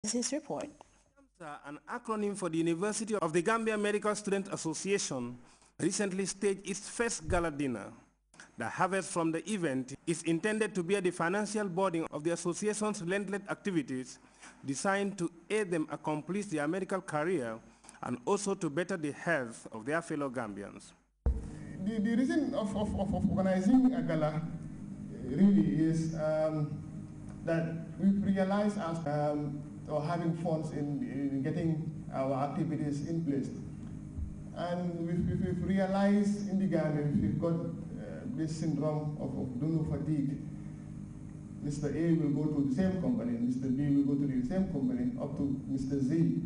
This is his report. An acronym for the University of the Gambia Medical Students Association recently staged its first gala dinner. The harvest from the event is intended to be the financial burden of the association's relentless activities designed to aid them accomplish their medical career and also to better the health of their fellow Gambians. The reason of organizing a gala really is that we've realized as or having funds in getting our activities in place. And we've realized in the Gambia we've got this syndrome of donor fatigue. Mr. A will go to the same company, Mr. B will go to the same company, up to Mr. Z.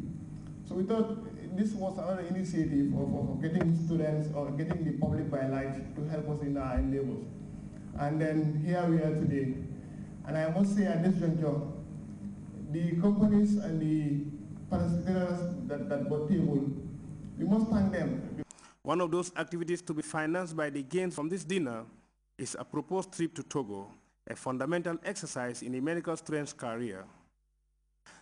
So we thought this was another initiative of getting students or getting the public by light to help us in our endeavors. And then here we are today. And I must say at this juncture, the companies and the participants that bought table, we must thank them. One of those activities to be financed by the gains from this dinner is a proposed trip to Togo, a fundamental exercise in the medical student's career.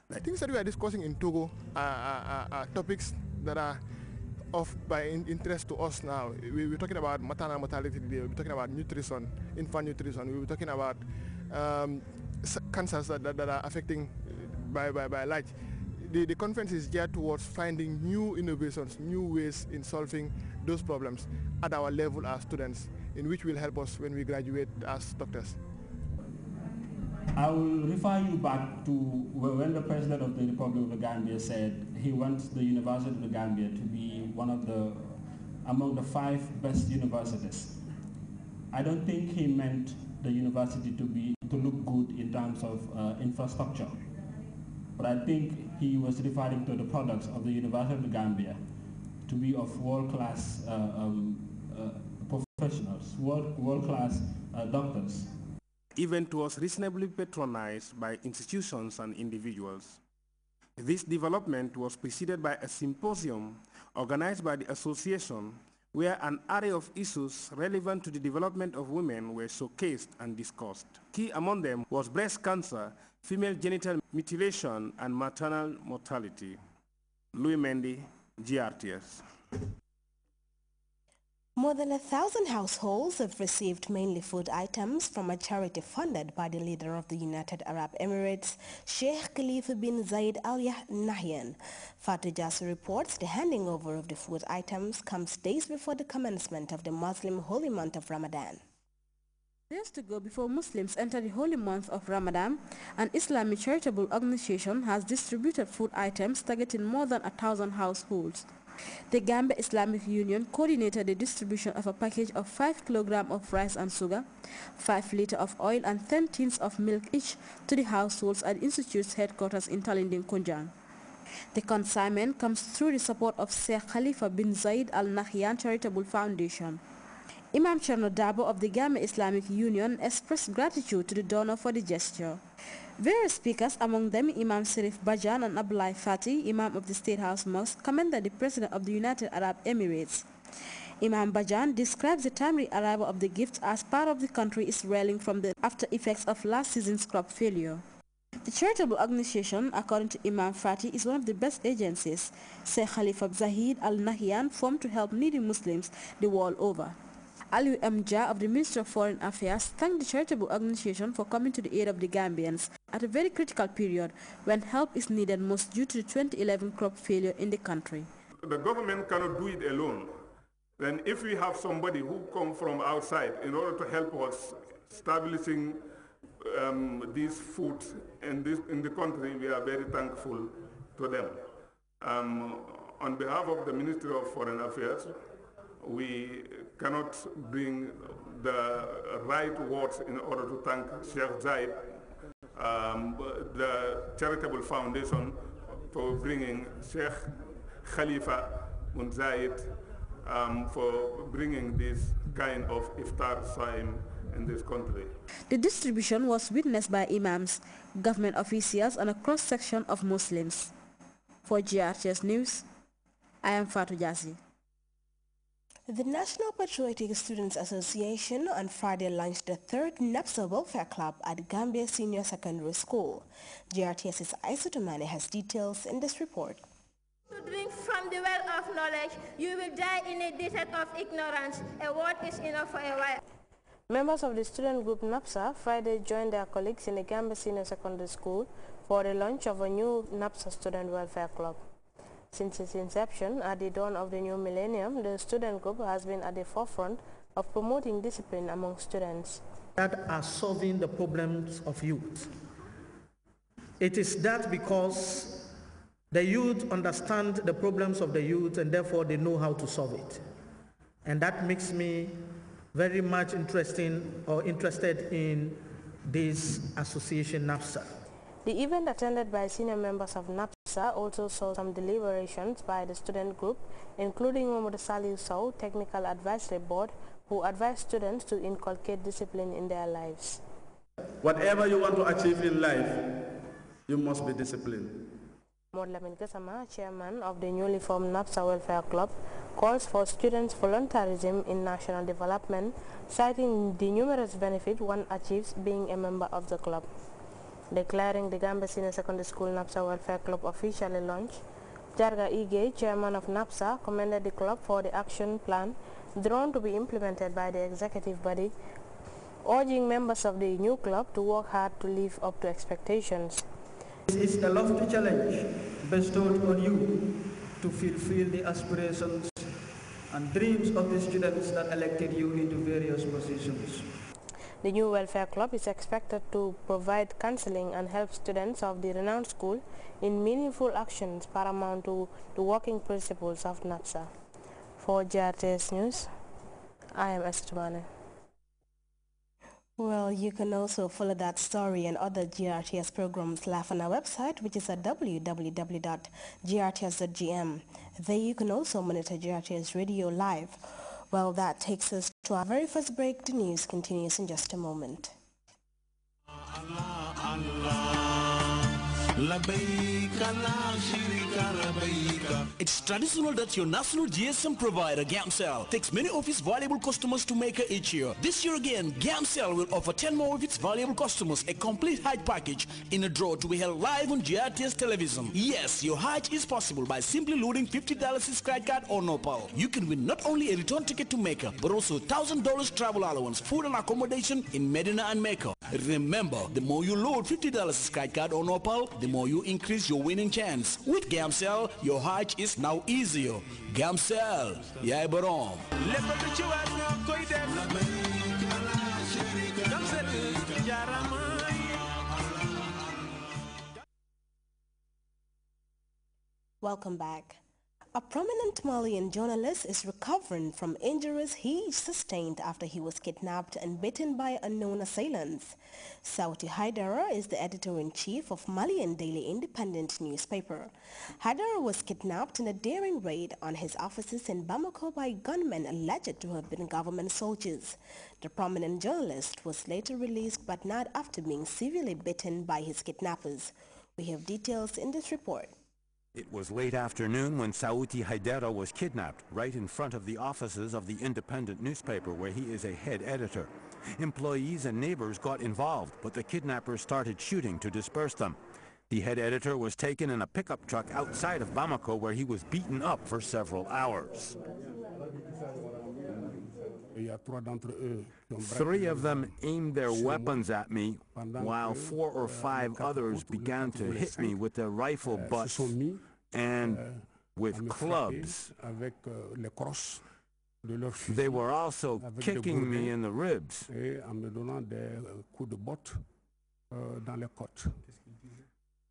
The things that we are discussing in Togo are topics that are of by interest to us now. We're talking about maternal mortality today, we're talking about nutrition, infant nutrition, we're talking about cancers that are affecting by light. The conference is geared towards finding new innovations, new ways in solving those problems at our level as students, in which will help us when we graduate as doctors. I will refer you back to when the President of the Republic of the Gambia said he wants the University of the Gambia to be among the 5 best universities. I don't think he meant the university to look good in terms of infrastructure. But I think he was referring to the products of the University of the Gambia to be of world-class professionals, world-class doctors. The event was reasonably patronized by institutions and individuals. This development was preceded by a symposium organized by the association where an array of issues relevant to the development of women were showcased and discussed. Key among them was breast cancer, female genital mutilation, and maternal mortality. Louis Mendy, GRTS. More than 1,000 households have received mainly food items from a charity funded by the leader of the United Arab Emirates, Sheikh Khalifa bin Zayed Al Nahyan. Fatou Jassi reports the handing over of the food items comes days before the commencement of the Muslim holy month of Ramadan. Days to go before Muslims enter the holy month of Ramadan, an Islamic charitable organization has distributed food items targeting more than 1,000 households. The Gambia Islamic Union coordinated the distribution of a package of 5 kilograms of rice and sugar, 5 liters of oil and 10 tins of milk each to the households at the Institute's headquarters in Talinding, Kunjang. The consignment comes through the support of Sheikh Khalifa bin Zayed Al Nahyan Charitable Foundation. Imam Cherno Dabo of the Gambia Islamic Union expressed gratitude to the donor for the gesture. Various speakers, among them Imam Sirif Bajan and Abdullah Fati, Imam of the State House Mosque, commended the President of the United Arab Emirates. Imam Bajan describes the timely arrival of the gifts as part of the country is reeling from the after effects of last season's crop failure. The charitable organization, according to Imam Fati, is one of the best agencies Sheikh Khalifa Zahid Al Nahyan formed to help needy Muslims the world over. Aliu M. Jah of the Ministry of Foreign Affairs thanked the charitable organization for coming to the aid of the Gambians at a very critical period when help is needed most due to the 2011 crop failure in the country. The government cannot do it alone. Then if we have somebody who comes from outside in order to help us establishing these foods in the country, we are very thankful to them. On behalf of the Ministry of Foreign Affairs, we cannot bring the right words in order to thank Sheikh Zayed, the charitable foundation, for bringing Sheikh Khalifa bin Zayed for bringing this kind of iftar time in this country. The distribution was witnessed by imams, government officials, and a cross-section of Muslims. For GRTS News, I am Fatou Jassi. The National Patriotic Students Association on Friday launched the third NAPSA Welfare Club at Gambia Senior Secondary School. GRTS's Aisotomane has details in this report. To drink from the well of knowledge, you will die in a desert of ignorance. A word is enough for a while. Members of the student group NAPSA Friday joined their colleagues in the Gambia Senior Secondary School for the launch of a new NAPSA Student Welfare Club. Since its inception at the dawn of the new millennium, the student group has been at the forefront of promoting discipline among students. That are solving the problems of youth. It is that because the youth understand the problems of the youth and therefore they know how to solve it. And that makes me very much interested in this association NAPSA. The event attended by senior members of NAPSA also saw some deliberations by the student group, including Mohamed Salih Sow, Technical Advisory Board, who advised students to inculcate discipline in their lives. Whatever you want to achieve in life, you must be disciplined. Modlamin Kasama, chairman of the newly formed NAPSA Welfare Club, calls for students' voluntarism in national development, citing the numerous benefits one achieves being a member of the club. Declaring the Gambia Senior Secondary School NAPSA Welfare Club officially launched, Jarga Ige, chairman of NAPSA, commended the club for the action plan drawn to be implemented by the executive body, urging members of the new club to work hard to live up to expectations. This is a lofty challenge bestowed on you to fulfill the aspirations and dreams of the students that elected you into various positions. The new welfare club is expected to provide counseling and help students of the renowned school in meaningful actions paramount to the working principles of NAPSA. For GRTS News, I am Estumane. Well, you can also follow that story and other GRTS programs live on our website, which is at www.grts.gm. There you can also monitor GRTS Radio live. Well, that takes us to our very first break. The news continues in just a moment. It's traditional that your national GSM provider, Gamcell, takes many of its valuable customers to Mecca each year. This year again, Gamcell will offer 10 more of its valuable customers a complete Hajj package in a draw to be held live on GRTS television. Yes, your Hajj is possible by simply loading $50 in scratch card or Nopal. You can win not only a return ticket to Mecca, but also $1,000 travel allowance, food and accommodation in Medina and Mecca. Remember, the more you load $50 scratch card or Nopal, the more you increase your winning chance. With Gamcell, your Hajj is now easier. Gamcell, yay barom. Welcome back. A prominent Malian journalist is recovering from injuries he sustained after he was kidnapped and beaten by unknown assailants. Sauti Haidara is the editor-in-chief of Malian Daily Independent newspaper. Haidara was kidnapped in a daring raid on his offices in Bamako by gunmen alleged to have been government soldiers. The prominent journalist was later released, but not after being severely beaten by his kidnappers. We have details in this report. It was late afternoon when Sauti Haidara was kidnapped right in front of the offices of the independent newspaper where he is a head editor. Employees and neighbors got involved, but the kidnappers started shooting to disperse them. The head editor was taken in a pickup truck outside of Bamako where he was beaten up for several hours. 3 of them aimed their weapons at me, while 4 or 5 others began to hit me with their rifle butts and with clubs. They were also kicking me in the ribs.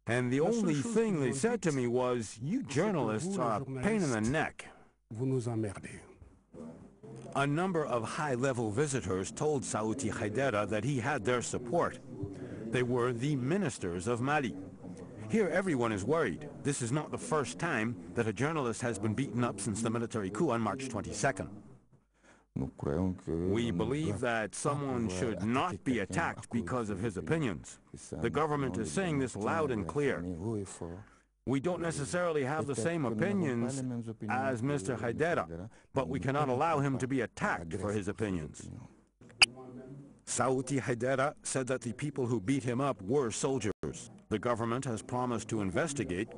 And the only thing they said to me was, "You journalists are a pain in the neck." A number of high-level visitors told Sauti Haidara that he had their support. They were the ministers of Mali. Here everyone is worried. This is not the first time that a journalist has been beaten up since the military coup on March 22nd. We believe that someone should not be attacked because of his opinions. The government is saying this loud and clear. We don't necessarily have the same opinions as Mr. Haidara, but we cannot allow him to be attacked for his opinions. Sauti Haidara said that the people who beat him up were soldiers. The government has promised to investigate